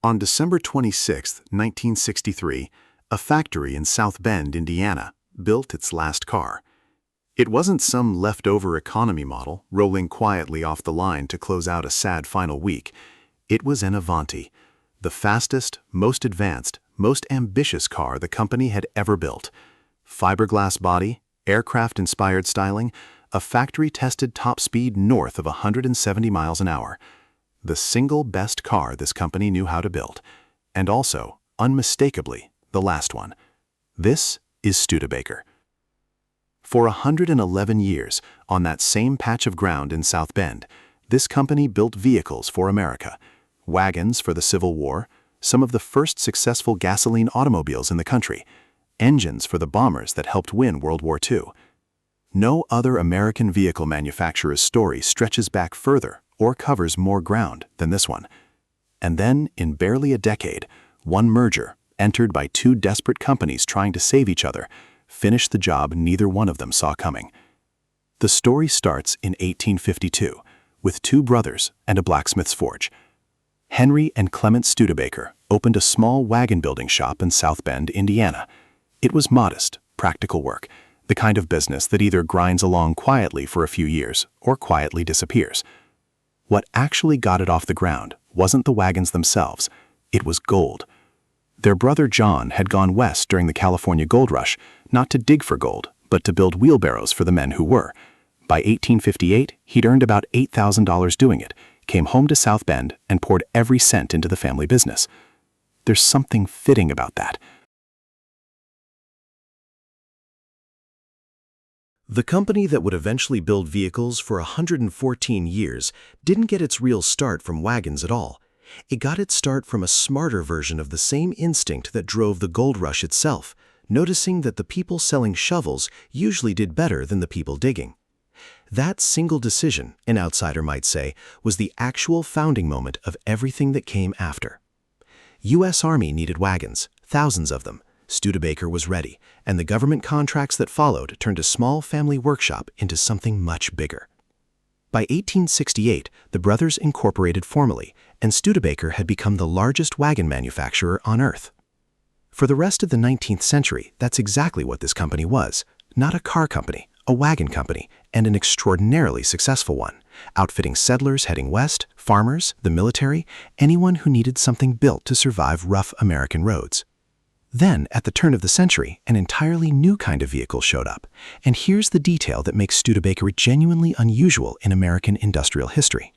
On December 26, 1963, a factory in South Bend, Indiana, built its last car. It wasn't some leftover economy model rolling quietly off the line to close out a sad final week. It was an Avanti, the fastest, most advanced, most ambitious car the company had ever built. Fiberglass body, aircraft-inspired styling, a factory-tested top speed north of 170 miles an hour. The single best car this company knew how to build, and also, unmistakably, the last one. This is Studebaker. For 111 years, on that same patch of ground in South Bend, this company built vehicles for America. Wagons for the Civil War, some of the first successful gasoline automobiles in the country, engines for the bombers that helped win World War II. No other American vehicle manufacturer's story stretches back further or covers more ground than this one. And then, in barely a decade, one merger, entered by two desperate companies trying to save each other, finished the job neither one of them saw coming. The story starts in 1852, with two brothers and a blacksmith's forge. Henry and Clement Studebaker opened a small wagon building shop in South Bend, Indiana. It was modest, practical work, the kind of business that either grinds along quietly for a few years or quietly disappears. What actually got it off the ground wasn't the wagons themselves, it was gold. Their brother John had gone west during the California gold rush, not to dig for gold, but to build wheelbarrows for the men who were. By 1858, he'd earned about $8,000 doing it, came home to South Bend, and poured every cent into the family business. There's something fitting about that. The company that would eventually build vehicles for 114 years didn't get its real start from wagons at all. It got its start from a smarter version of the same instinct that drove the gold rush itself, noticing that the people selling shovels usually did better than the people digging. That single decision, an outsider might say, was the actual founding moment of everything that came after. U.S. Army needed wagons, thousands of them. Studebaker was ready, and the government contracts that followed turned a small family workshop into something much bigger. By 1868, the brothers incorporated formally, and Studebaker had become the largest wagon manufacturer on Earth. For the rest of the 19th century, that's exactly what this company was. Not a car company, a wagon company, and an extraordinarily successful one, outfitting settlers heading west, farmers, the military, anyone who needed something built to survive rough American roads. Then, at the turn of the century, an entirely new kind of vehicle showed up, and here's the detail that makes Studebaker genuinely unusual in American industrial history.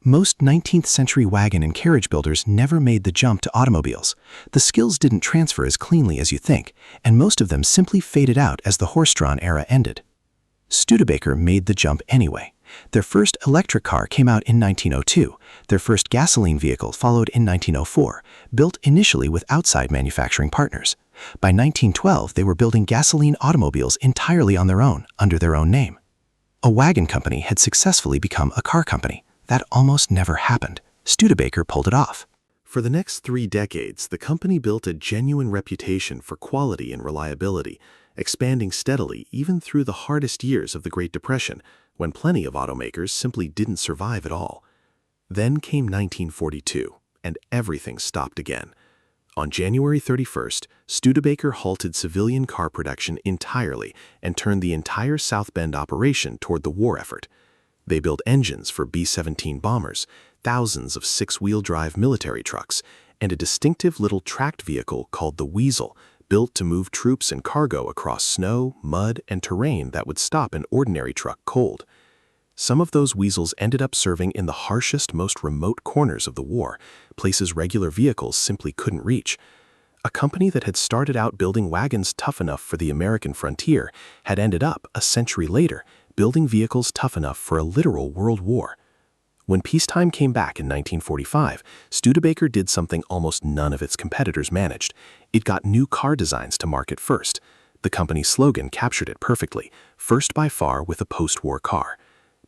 Most 19th century wagon and carriage builders never made the jump to automobiles. The skills didn't transfer as cleanly as you think, and most of them simply faded out as the horse-drawn era ended. Studebaker made the jump anyway. Their first electric car came out in 1902. Their first gasoline vehicle followed in 1904, built initially with outside manufacturing partners. By 1912, they were building gasoline automobiles entirely on their own, under their own name. A wagon company had successfully become a car company. That almost never happened. Studebaker pulled it off. For the next 3 decades, the company built a genuine reputation for quality and reliability, expanding steadily even through the hardest years of the Great Depression, when plenty of automakers simply didn't survive at all. Then came 1942, and everything stopped again. On January 31st, Studebaker halted civilian car production entirely and turned the entire South Bend operation toward the war effort. They built engines for B-17 bombers, thousands of 6-wheel drive military trucks, and a distinctive little tracked vehicle called the Weasel, built to move troops and cargo across snow, mud, and terrain that would stop an ordinary truck cold. Some of those Weasels ended up serving in the harshest, most remote corners of the war, places regular vehicles simply couldn't reach. A company that had started out building wagons tough enough for the American frontier had ended up, a century later, building vehicles tough enough for a literal world war. When peacetime came back in 1945, Studebaker did something almost none of its competitors managed. It got new car designs to market first. The company's slogan captured it perfectly, first by far with a post-war car.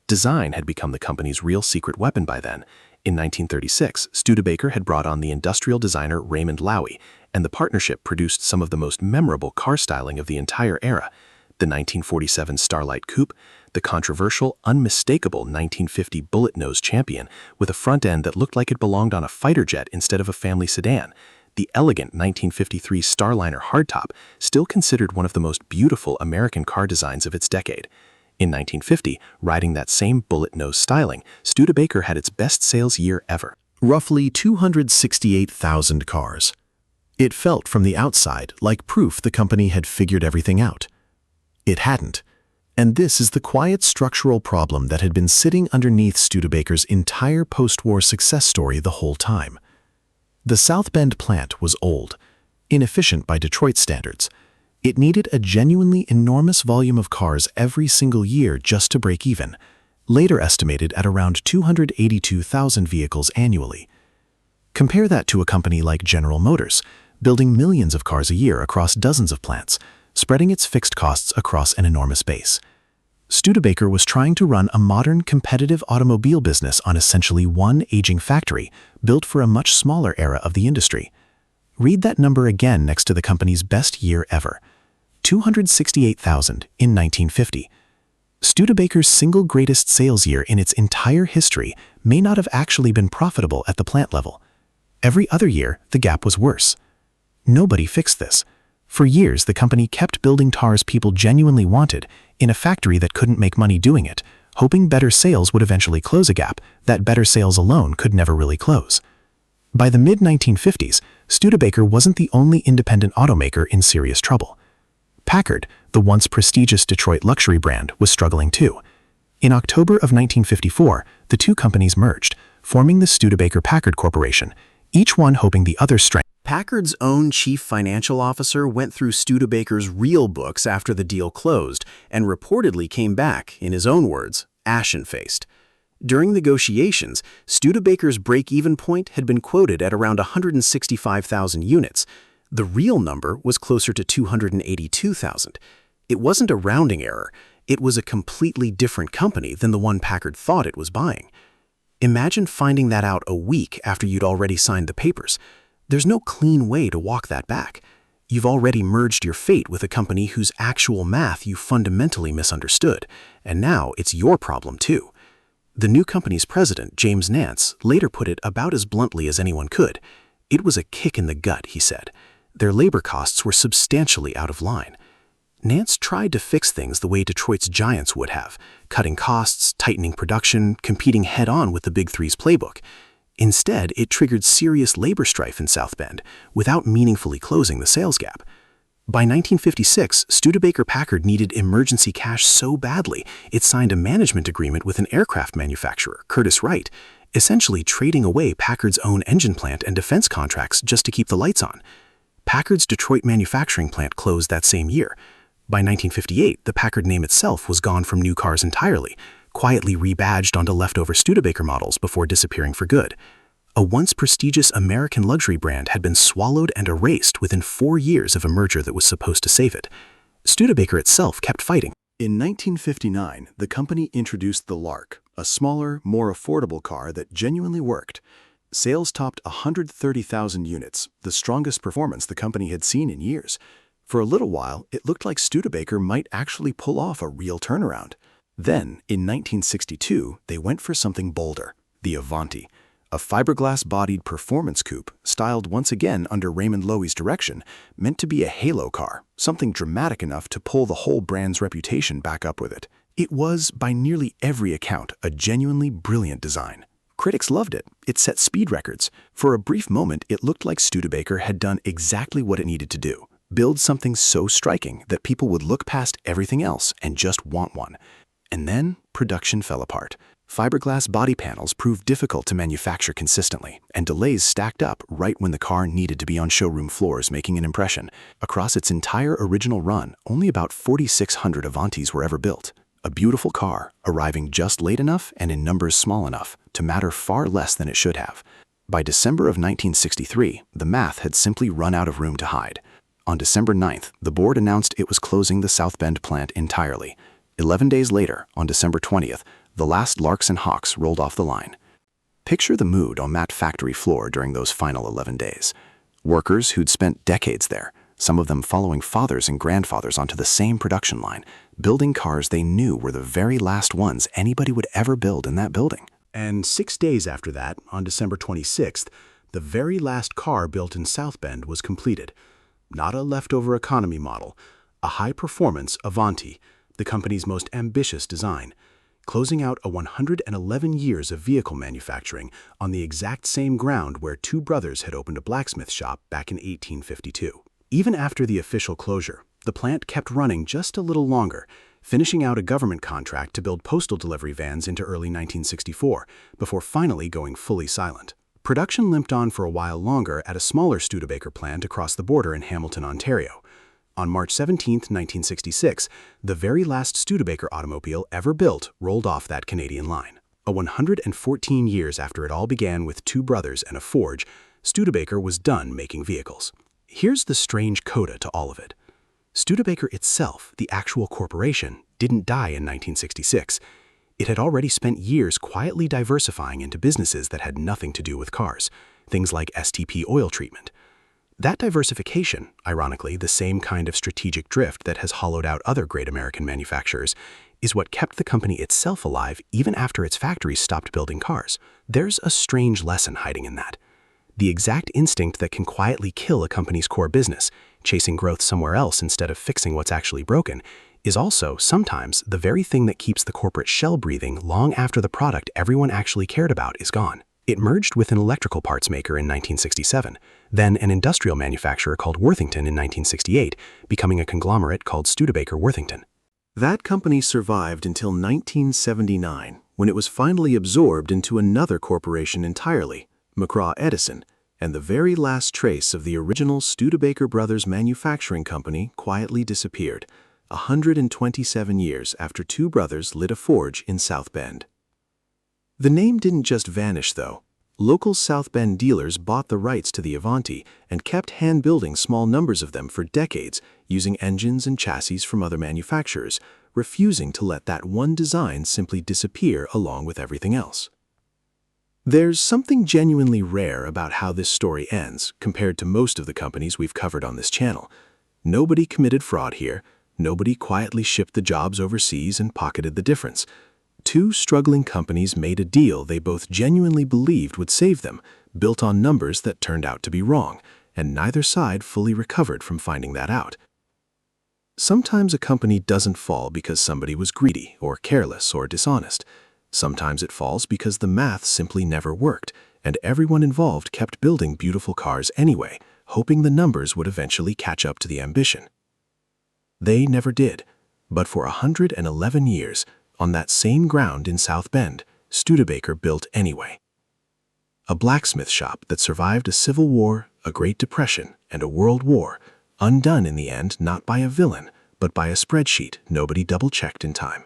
Design had become the company's real secret weapon by then. In 1936, Studebaker had brought on the industrial designer Raymond Loewy, and the partnership produced some of the most memorable car styling of the entire era. the 1947 Starlight Coupe, the controversial, unmistakable 1950 Bullet Nose Champion with a front end that looked like it belonged on a fighter jet instead of a family sedan, the elegant 1953 Starliner hardtop, still considered one of the most beautiful American car designs of its decade. In 1950, riding that same bullet nose styling, Studebaker had its best sales year ever. Roughly 268,000 cars. It felt from the outside like proof the company had figured everything out. It hadn't. And this is the quiet structural problem that had been sitting underneath Studebaker's entire post-war success story the whole time. The South Bend plant was old, inefficient by Detroit standards. It needed a genuinely enormous volume of cars every single year just to break even, later estimated at around 282,000 vehicles annually. Compare that to a company like General Motors, building millions of cars a year across dozens of plants, spreading its fixed costs across an enormous base. Studebaker was trying to run a modern, competitive automobile business on essentially one aging factory, built for a much smaller era of the industry. Read that number again next to the company's best year ever. 268,000 in 1950. Studebaker's single greatest sales year in its entire history may not have actually been profitable at the plant level. Every other year, the gap was worse. Nobody fixed this. For years, the company kept building cars people genuinely wanted in a factory that couldn't make money doing it, hoping better sales would eventually close a gap that better sales alone could never really close. By the mid-1950s, Studebaker wasn't the only independent automaker in serious trouble. Packard, the once prestigious Detroit luxury brand, was struggling too. In October of 1954, the two companies merged, forming the Studebaker-Packard Corporation, each one hoping the other's strength. Packard's own chief financial officer went through Studebaker's real books after the deal closed and reportedly came back, in his own words, ashen-faced. During negotiations, Studebaker's break-even point had been quoted at around 165,000 units. The real number was closer to 282,000. It wasn't a rounding error. It was a completely different company than the one Packard thought it was buying. Imagine finding that out a week after you'd already signed the papers. There's no clean way to walk that back. You've already merged your fate with a company whose actual math you fundamentally misunderstood, and now it's your problem too. The new company's president, James Nance, later put it about as bluntly as anyone could. It was a kick in the gut, he said. Their labor costs were substantially out of line. Nance tried to fix things the way Detroit's giants would have, cutting costs, tightening production, competing head-on with the Big Three's playbook. Instead, it triggered serious labor strife in South Bend, without meaningfully closing the sales gap. By 1956, Studebaker-Packard needed emergency cash so badly, it signed a management agreement with an aircraft manufacturer, Curtiss-Wright, essentially trading away Packard's own engine plant and defense contracts just to keep the lights on. Packard's Detroit manufacturing plant closed that same year. By 1958, the Packard name itself was gone from new cars entirely, quietly rebadged onto leftover Studebaker models before disappearing for good. A once prestigious American luxury brand had been swallowed and erased within 4 years of a merger that was supposed to save it. Studebaker itself kept fighting. In 1959, the company introduced the Lark, a smaller, more affordable car that genuinely worked. Sales topped 130,000 units, the strongest performance the company had seen in years. For a little while, it looked like Studebaker might actually pull off a real turnaround. Then, in 1962, they went for something bolder, the Avanti, a fiberglass-bodied performance coupe, styled once again under Raymond Loewy's direction, meant to be a halo car, something dramatic enough to pull the whole brand's reputation back up with it. It was, by nearly every account, a genuinely brilliant design. Critics loved it. It set speed records. For a brief moment, it looked like Studebaker had done exactly what it needed to do. Build something so striking that people would look past everything else and just want one. And then, production fell apart. Fiberglass body panels proved difficult to manufacture consistently, and delays stacked up right when the car needed to be on showroom floors making an impression. Across its entire original run, only about 4,600 Avantis were ever built. A beautiful car, arriving just late enough and in numbers small enough to matter far less than it should have. By December of 1963, the math had simply run out of room to hide. On December 9th, the board announced it was closing the South Bend plant entirely. 11 days later, on December 20th, the last Larks and Hawks rolled off the line. Picture the mood on that factory floor during those final 11 days. Workers who'd spent decades there, some of them following fathers and grandfathers onto the same production line, building cars they knew were the very last ones anybody would ever build in that building. And 6 days after that, on December 26th, the very last car built in South Bend was completed. Not a leftover economy model, a high-performance Avanti, the company's most ambitious design, closing out a 111 years of vehicle manufacturing on the exact same ground where two brothers had opened a blacksmith shop back in 1852. Even after the official closure, the plant kept running just a little longer, finishing out a government contract to build postal delivery vans into early 1964, before finally going fully silent. Production limped on for a while longer at a smaller Studebaker plant across the border in Hamilton, Ontario. On March 17, 1966, the very last Studebaker automobile ever built rolled off that Canadian line. 114 years after it all began with two brothers and a forge, Studebaker was done making vehicles. Here's the strange coda to all of it. Studebaker itself, the actual corporation, didn't die in 1966. It had already spent years quietly diversifying into businesses that had nothing to do with cars, things like STP oil treatment. That diversification, ironically the same kind of strategic drift that has hollowed out other great American manufacturers, is what kept the company itself alive even after its factories stopped building cars. There's a strange lesson hiding in that. The exact instinct that can quietly kill a company's core business, chasing growth somewhere else instead of fixing what's actually broken, is also sometimes the very thing that keeps the corporate shell breathing long after the product everyone actually cared about is gone. It merged with an electrical parts maker in 1967, then an industrial manufacturer called Worthington in 1968, becoming a conglomerate called Studebaker Worthington. That company survived until 1979, when it was finally absorbed into another corporation entirely, McGraw-Edison, and the very last trace of the original Studebaker Brothers Manufacturing Company quietly disappeared, 127 years after two brothers lit a forge in South Bend. The name didn't just vanish, though. Local South Bend dealers bought the rights to the Avanti and kept hand-building small numbers of them for decades, using engines and chassis from other manufacturers, refusing to let that one design simply disappear along with everything else. There's something genuinely rare about how this story ends compared to most of the companies we've covered on this channel. Nobody committed fraud here. Nobody quietly shipped the jobs overseas and pocketed the difference. Two struggling companies made a deal they both genuinely believed would save them, built on numbers that turned out to be wrong, and neither side fully recovered from finding that out. Sometimes a company doesn't fall because somebody was greedy or careless or dishonest. Sometimes it falls because the math simply never worked, and everyone involved kept building beautiful cars anyway, hoping the numbers would eventually catch up to the ambition. They never did, but for 111 years, on that same ground in South Bend, Studebaker built anyway. A blacksmith shop that survived a Civil War, a Great Depression, and a World War, undone in the end not by a villain, but by a spreadsheet nobody double-checked in time.